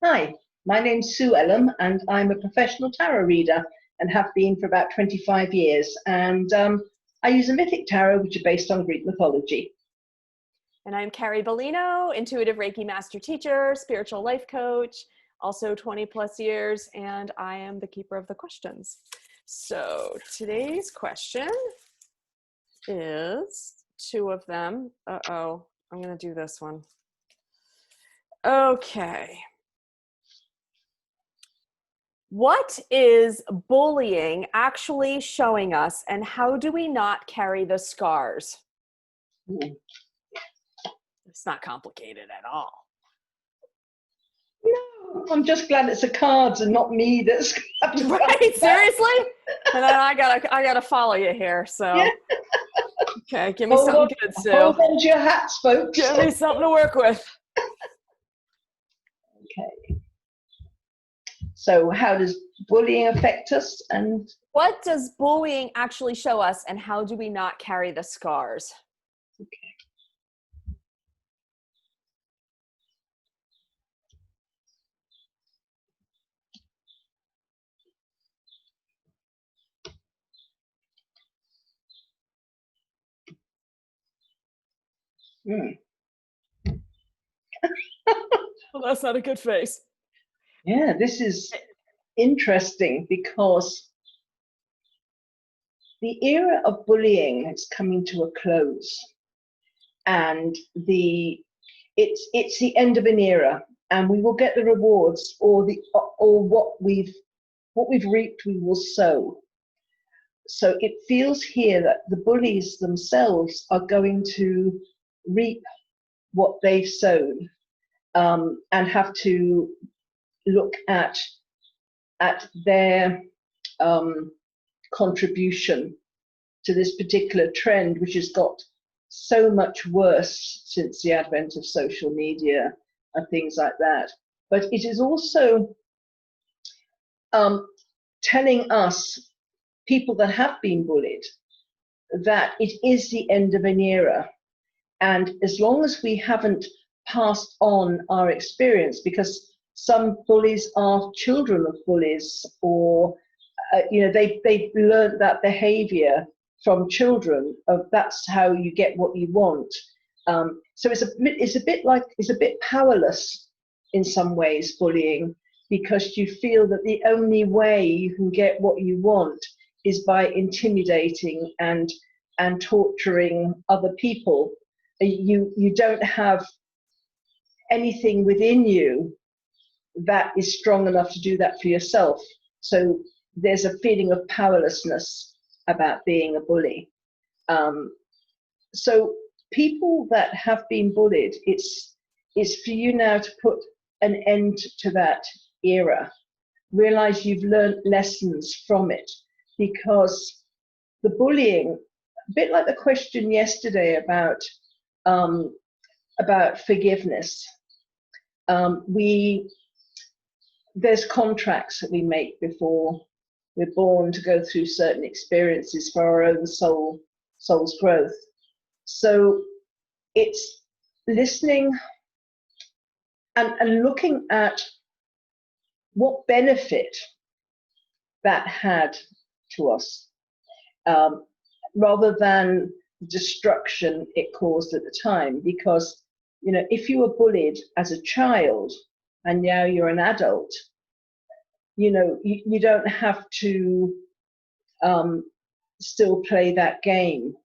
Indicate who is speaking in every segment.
Speaker 1: Hi, my name's Sue Ellam, and I'm a professional tarot reader and have been for about 25 years. And I use a mythic tarot, which is based on Greek mythology.
Speaker 2: And I'm Carrie Beleno, intuitive Reiki master teacher, spiritual life coach, also 20 plus years, and I am the keeper of the questions. So today's question is two of them. Uh-oh, I'm going to do this one. Okay. What is bullying actually showing us, and how do we not carry the scars? It's not complicated at all.
Speaker 1: No, I'm just glad it's the cards and not me that's
Speaker 2: right. Seriously? And then I gotta follow you here. So yeah. Okay, give me something good, Sue.
Speaker 1: Hold on to your hats, folks.
Speaker 2: Give me something to work with.
Speaker 1: Okay. So how does bullying affect us, and
Speaker 2: what does bullying actually show us, and how do we not carry the scars?
Speaker 1: Okay.
Speaker 2: Well, that's not a good face.
Speaker 1: Yeah, this is interesting because the era of bullying is coming to a close, and it's the end of an era, and we will get the rewards, or what we've reaped we will sow. So it feels here that the bullies themselves are going to reap what they've sown, and have to look at their contribution to this particular trend, which has got so much worse since the advent of social media and things like that. But it is also telling us, people that have been bullied, that it is the end of an era. And as long as we haven't passed on our experience, because some bullies are children of bullies, or they've learned that behavior from children, of that's how you get what you want. So it's a bit powerless in some ways, bullying, because you feel that the only way you can get what you want is by intimidating and torturing other people. You don't have anything within you that is strong enough to do that for yourself. So there's a feeling of powerlessness about being a bully. So people that have been bullied, it's for you now to put an end to that era. Realize you've learned lessons from it, because the bullying, a bit like the question yesterday about forgiveness, there's contracts that we make before we're born to go through certain experiences for our own soul's growth. So it's listening and looking at what benefit that had to us, rather than the destruction it caused at the time. Because, if you were bullied as a child and now you're an adult, you don't have to still play that game.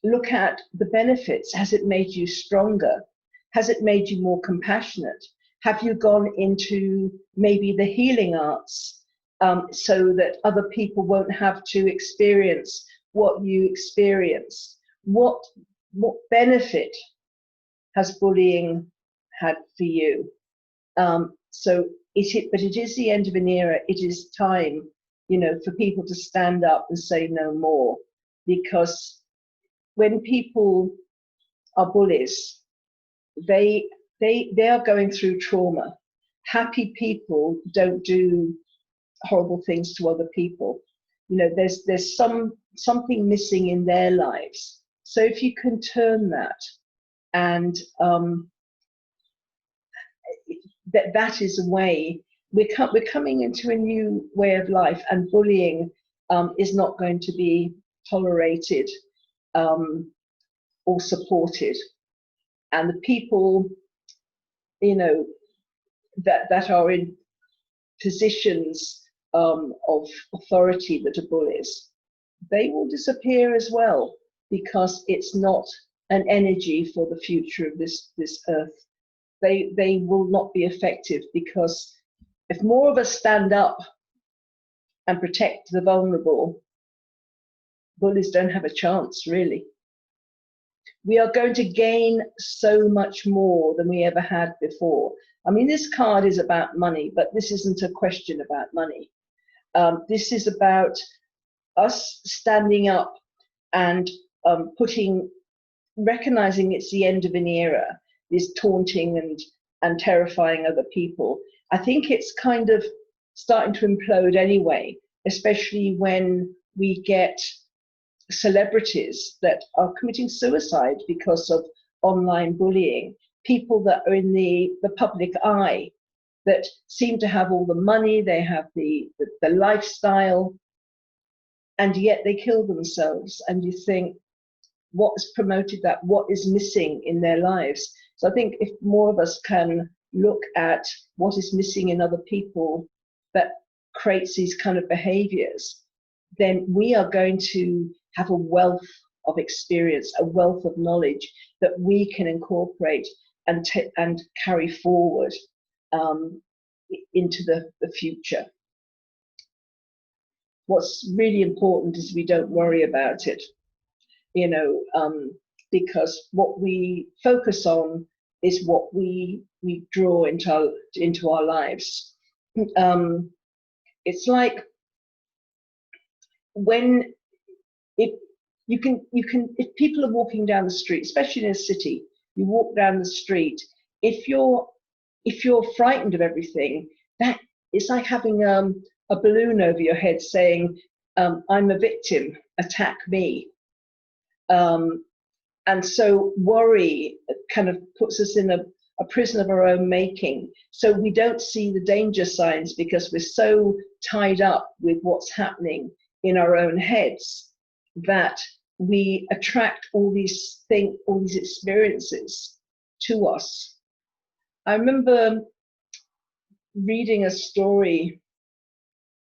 Speaker 1: Look at the benefits. Has it made you stronger? Has it made you more compassionate? Have you gone into maybe the healing arts, so that other people won't have to experience what you experience? What benefit has bullying had for you? But it is the end of an era. It is time, for people to stand up and say no more, because when people are bullies, they are going through trauma. Happy people don't do horrible things to other people. There's something missing in their lives. So if you can turn that, and that is a way. We're coming into a new way of life, and bullying is not going to be tolerated or supported. And the people, you know, that are in positions of authority that are bullies, they will disappear as well, because it's not an energy for the future of this earth. They will not be effective, because if more of us stand up and protect the vulnerable, bullies don't have a chance, really. We are going to gain so much more than we ever had before. I mean, this card is about money, but this isn't a question about money. This is about us standing up and recognizing it's the end of an era, this taunting and terrifying other people. I think it's kind of starting to implode anyway, especially when we get celebrities that are committing suicide because of online bullying, people that are in the public eye, that seem to have all the money, they have the lifestyle, and yet they kill themselves. And you think, what has promoted that? What is missing in their lives? So I think if more of us can look at what is missing in other people that creates these kind of behaviors, then we are going to have a wealth of experience, a wealth of knowledge that we can incorporate and carry forward into the future. What's really important is we don't worry about it, you know, because what we focus on is what we draw into our lives. It's like when if people are walking down the street, especially in a city, you walk down the street, if you're frightened of everything, that it's like having a balloon over your head saying, I'm a victim, attack me. And so worry kind of puts us in a prison of our own making. So we don't see the danger signs because we're so tied up with what's happening in our own heads that we attract all these experiences to us. I remember reading a story,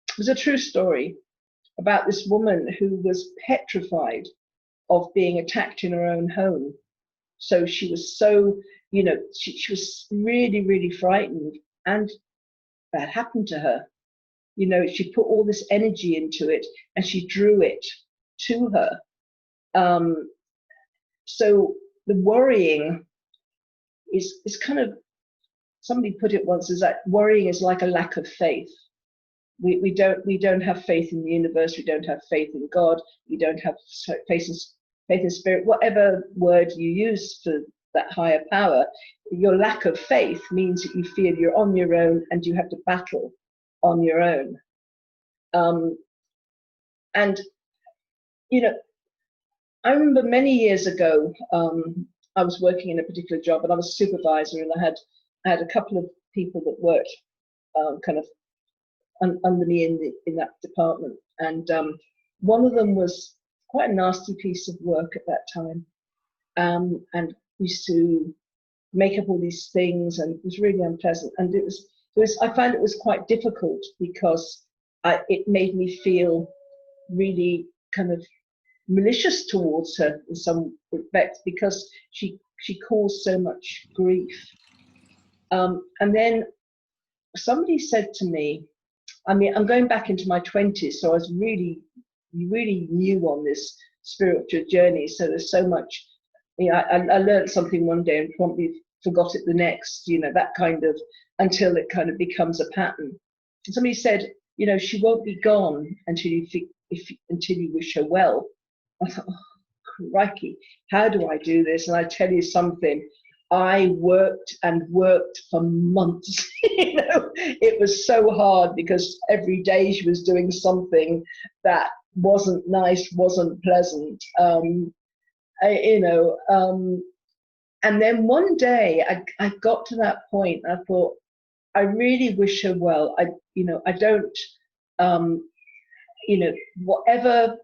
Speaker 1: it was a true story, about this woman who was petrified of being attacked in her own home. So she was so, you know, she was really, really frightened, and that happened to her. You know, she put all this energy into it and she drew it to her. So the worrying is kind of, somebody put it once, is that worrying is like a lack of faith. We don't have faith in the universe, we don't have faith in God, we don't have faith in spirit, whatever word you use for that higher power. Your lack of faith means that you feel you're on your own and you have to battle on your own. And, you know, I remember many years ago, I was working in a particular job and I was a supervisor, and I had a couple of people that worked kind of under me in that department. And one of them was quite a nasty piece of work at that time, and used to make up all these things, and it was really unpleasant. And it was I found it was quite difficult because it made me feel really kind of malicious towards her in some respects, because she caused so much grief. And then somebody said to me, I mean, I'm going back into my 20s, so I was really new on this spiritual journey. So there's so much, you know, I learned something one day and promptly forgot it the next, you know, that kind of, until it kind of becomes a pattern. And somebody said, you know, she won't be gone until you wish her well. I thought, oh, crikey, how do I do this? And I tell you something, I worked and worked for months. You know, it was so hard because every day she was doing something that wasn't nice, wasn't pleasant. You know, and then one day I got to that point. I thought, I really wish her well. I don't, whatever,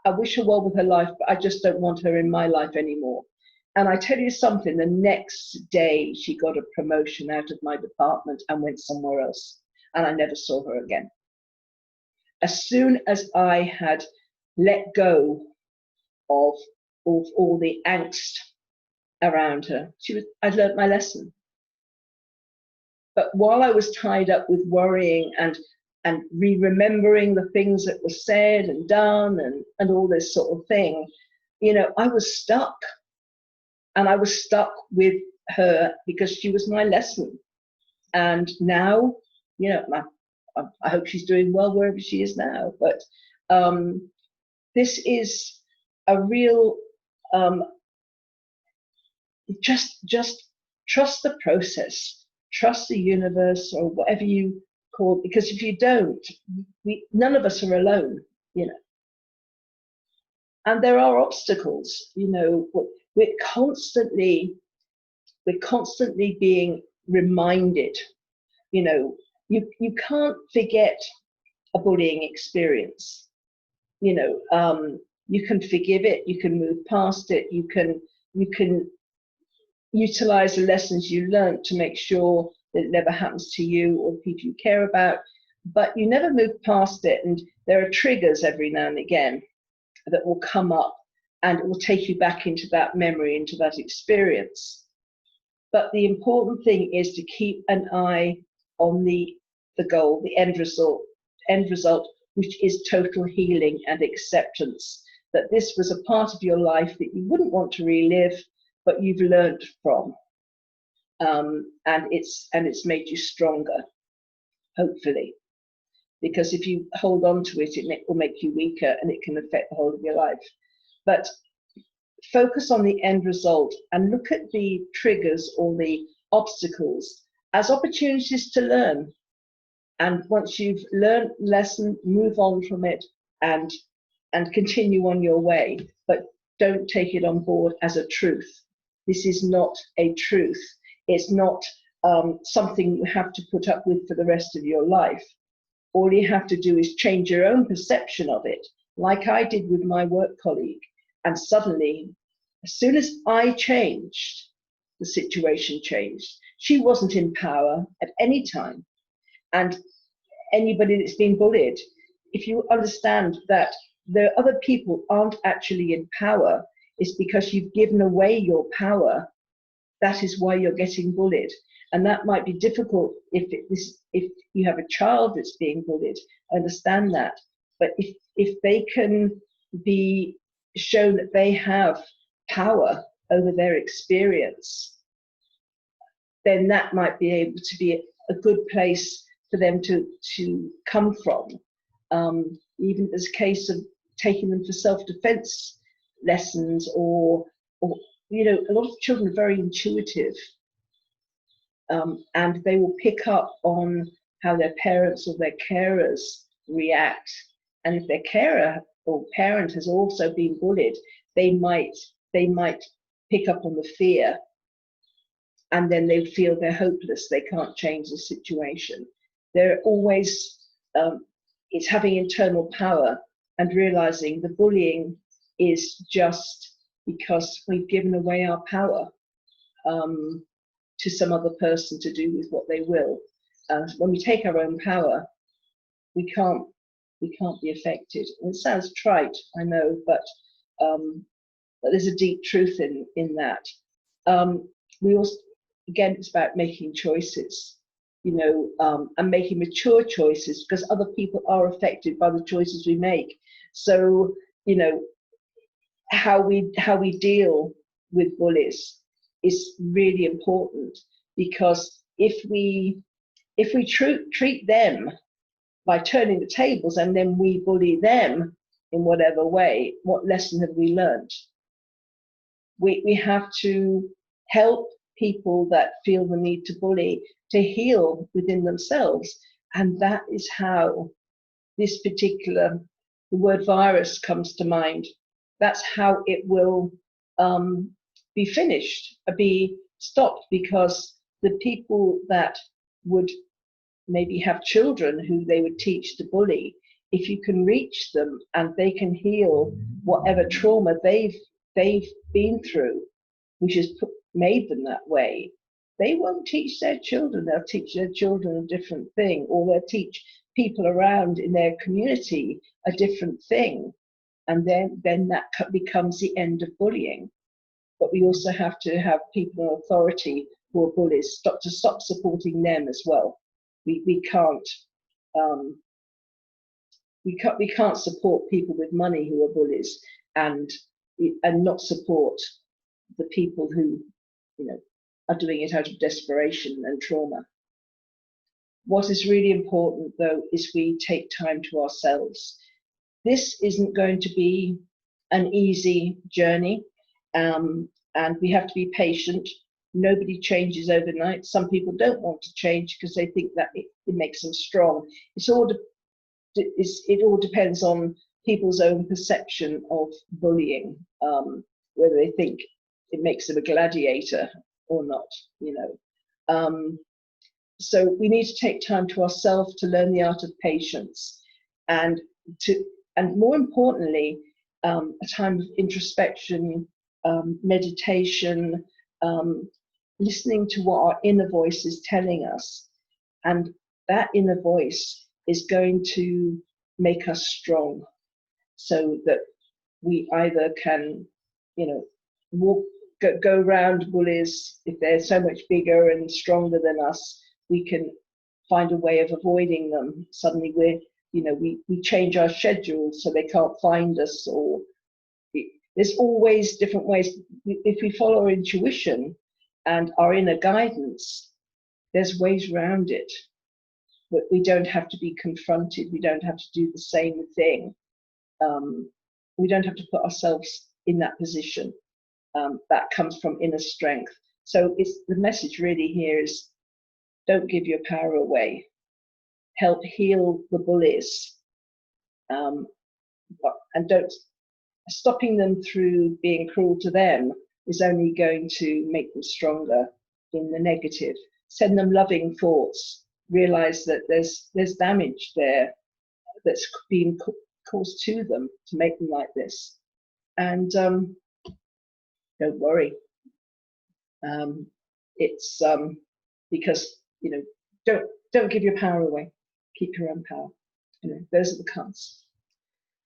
Speaker 1: I wish her well with her life, but I just don't want her in my life anymore. And I tell you something, the next day she got a promotion out of my department and went somewhere else. And I never saw her again. As soon as I had let go of all the angst around her, I'd learnt my lesson. But while I was tied up with worrying and remembering the things that were said and done and all this sort of thing, I was stuck. And I was stuck with her because she was my lesson. And now, I hope she's doing well wherever she is now. But this is a real, just trust the process, trust the universe, or whatever you call it. Because if you don't, none of us are alone, And there are obstacles, We're constantly being reminded, you can't forget a bullying experience. You can forgive it, you can move past it, you can utilize the lessons you learned to make sure that it never happens to you or people you care about, but you never move past it. And there are triggers every now and again that will come up and it will take you back into that memory, into that experience. But the important thing is to keep an eye on the goal, the end result, which is total healing and acceptance, that this was a part of your life that you wouldn't want to relive, but you've learned from. And it's made you stronger, hopefully. Because if you hold on to it, it will make you weaker and it can affect the whole of your life. But focus on the end result and look at the triggers or the obstacles as opportunities to learn. And once you've learned the lesson, move on from it and continue on your way. But don't take it on board as a truth. This is not a truth. It's not something you have to put up with for the rest of your life. All you have to do is change your own perception of it, like I did with my work colleague. And suddenly, as soon as I changed, the situation changed. She wasn't in power at any time. And anybody that's been bullied, if you understand that the other people aren't actually in power, it's because you've given away your power. That is why you're getting bullied. And that might be difficult if you have a child that's being bullied. I understand that. But if they can be shown that they have power over their experience, then that might be able to be a good place for them to come from. Even as a case of taking them for self-defense lessons, or a lot of children are very intuitive. And they will pick up on how their parents or their carers react. And if their carer or parent has also been bullied, they might pick up on the fear, and then they feel they're hopeless, they can't change the situation. They're always, it's having internal power and realizing the bullying is just because we've given away our power to some other person to do with what they will. When we take our own power, we can't be affected. And it sounds trite, I know, but there's a deep truth in that. We also, again, it's about making choices, and making mature choices, because other people are affected by the choices we make. So, how we deal with bullies is really important, because if we treat them by turning the tables and then we bully them in whatever way, what lesson have we learned? We have to help people that feel the need to bully to heal within themselves. And that is how this particular, the word virus comes to mind. That's how it will be finished, be stopped, because the people that would maybe have children who they would teach to bully, if you can reach them and they can heal whatever trauma they've been through, which has made them that way, they won't teach their children. They'll teach their children a different thing, or they'll teach people around in their community a different thing. And then that becomes the end of bullying. But we also have to have people in authority who are bullies to stop supporting them as well. We can't support people with money who are bullies and not support the people who, you know, are doing it out of desperation and trauma. What is really important, though, is we take time to ourselves. This isn't going to be an easy journey, and we have to be patient. Nobody changes overnight. Some people don't want to change because they think that it makes them strong. It all depends on people's own perception of bullying, whether they think it makes them a gladiator or not, you know. So we need to take time to ourselves to learn the art of patience, and more importantly, a time of introspection, meditation, listening to what our inner voice is telling us. And that inner voice is going to make us strong, so that we either can, you know, go around bullies. If they're so much bigger and stronger than us, we can find a way of avoiding them. Suddenly we change our schedules so they can't find us, or there's always different ways. If we follow our intuition and our inner guidance, there's ways around it. But we don't have to be confronted. We don't have to do the same thing. We don't have to put ourselves in that position. That comes from inner strength. So the message really here is, don't give your power away. Help heal the bullies. And stopping them through being cruel to them is only going to make them stronger in the negative. Send them loving thoughts. Realize that there's damage there that's being caused to them to make them like this. And don't worry. It's because, you know, don't give your power away. Keep your own power. You know, those are the cards.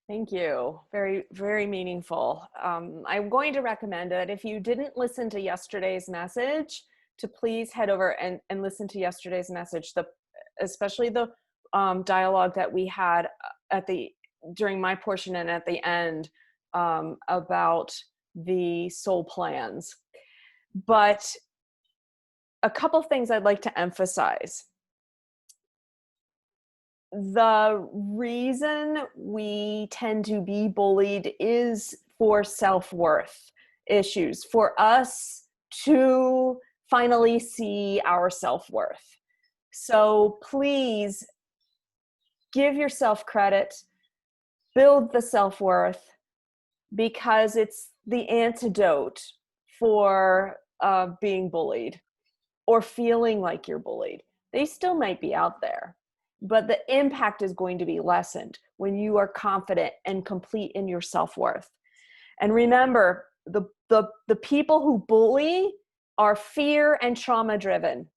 Speaker 2: Thank you. Very, very meaningful. I'm going to recommend that if you didn't listen to yesterday's message, to please head over and listen to yesterday's message, especially the dialogue that we had during my portion and at the end about the soul plans. But a couple things I'd like to emphasize. The reason we tend to be bullied is for self-worth issues, for us to finally see our self-worth. So please give yourself credit, build the self-worth, because it's the antidote for being bullied or feeling like you're bullied. They still might be out there, but the impact is going to be lessened when you are confident and complete in your self-worth. And remember, the people who bully are fear and trauma driven.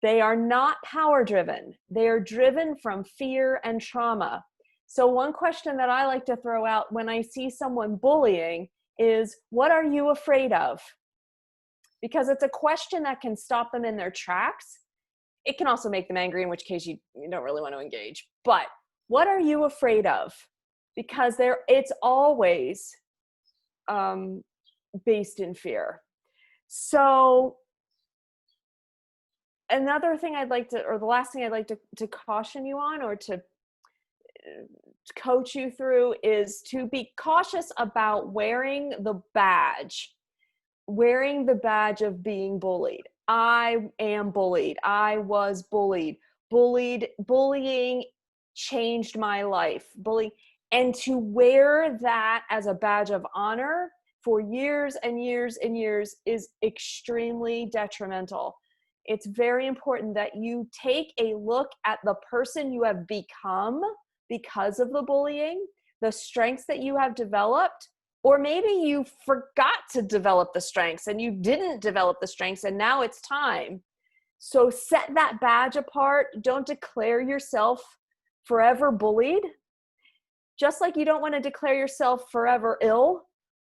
Speaker 2: They are not power driven. They are driven from fear and trauma. So one question that I like to throw out when I see someone bullying is, what are you afraid of? Because it's a question that can stop them in their tracks. It can also make them angry, in which case you don't really want to engage. But what are you afraid of? Because it's always based in fear. So another thing the last thing I'd like to caution you on, or to coach you through, is to be cautious about wearing the badge of being bullied. I am bullied. I was bullied. Bullying changed my life. And to wear that as a badge of honor for years and years and years is extremely detrimental. it's very important that you take a look at the person you have become because of the bullying, the strengths that you have developed, or maybe you forgot to develop the strengths and you didn't develop the strengths and now it's time. So set that badge apart. Don't declare yourself forever bullied. Just like you don't want to declare yourself forever ill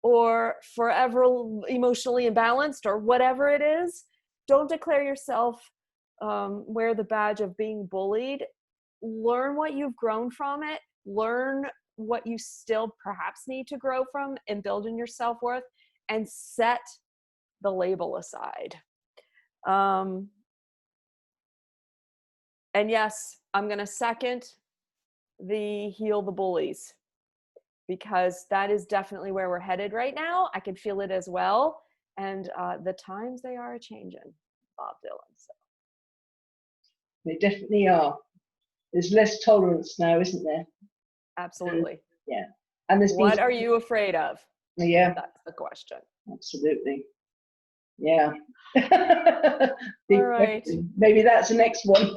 Speaker 2: or forever emotionally imbalanced or whatever it is. Don't declare yourself wear the badge of being bullied. Learn what you've grown from it. Learn what you still perhaps need to grow from and build in your self-worth, and set the label aside. And yes, I'm going to second the heal the bullies, because that is definitely where we're headed right now. I can feel it as well. And the times, they are a-changing, Bob Dylan. So.
Speaker 1: They definitely are. There's less tolerance now, isn't there?
Speaker 2: Absolutely.
Speaker 1: Yeah. And there's
Speaker 2: what are you afraid of?
Speaker 1: Yeah.
Speaker 2: That's the question.
Speaker 1: Absolutely. Yeah.
Speaker 2: All right.
Speaker 1: Question. Maybe that's the next one.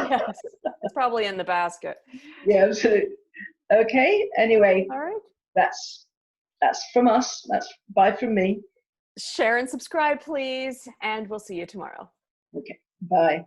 Speaker 2: Yes. It's probably in the basket.
Speaker 1: Yeah, absolutely. Okay. Anyway.
Speaker 2: All right.
Speaker 1: That's from us. That's bye from me.
Speaker 2: Share and subscribe, please. And we'll see you tomorrow.
Speaker 1: Okay. Bye.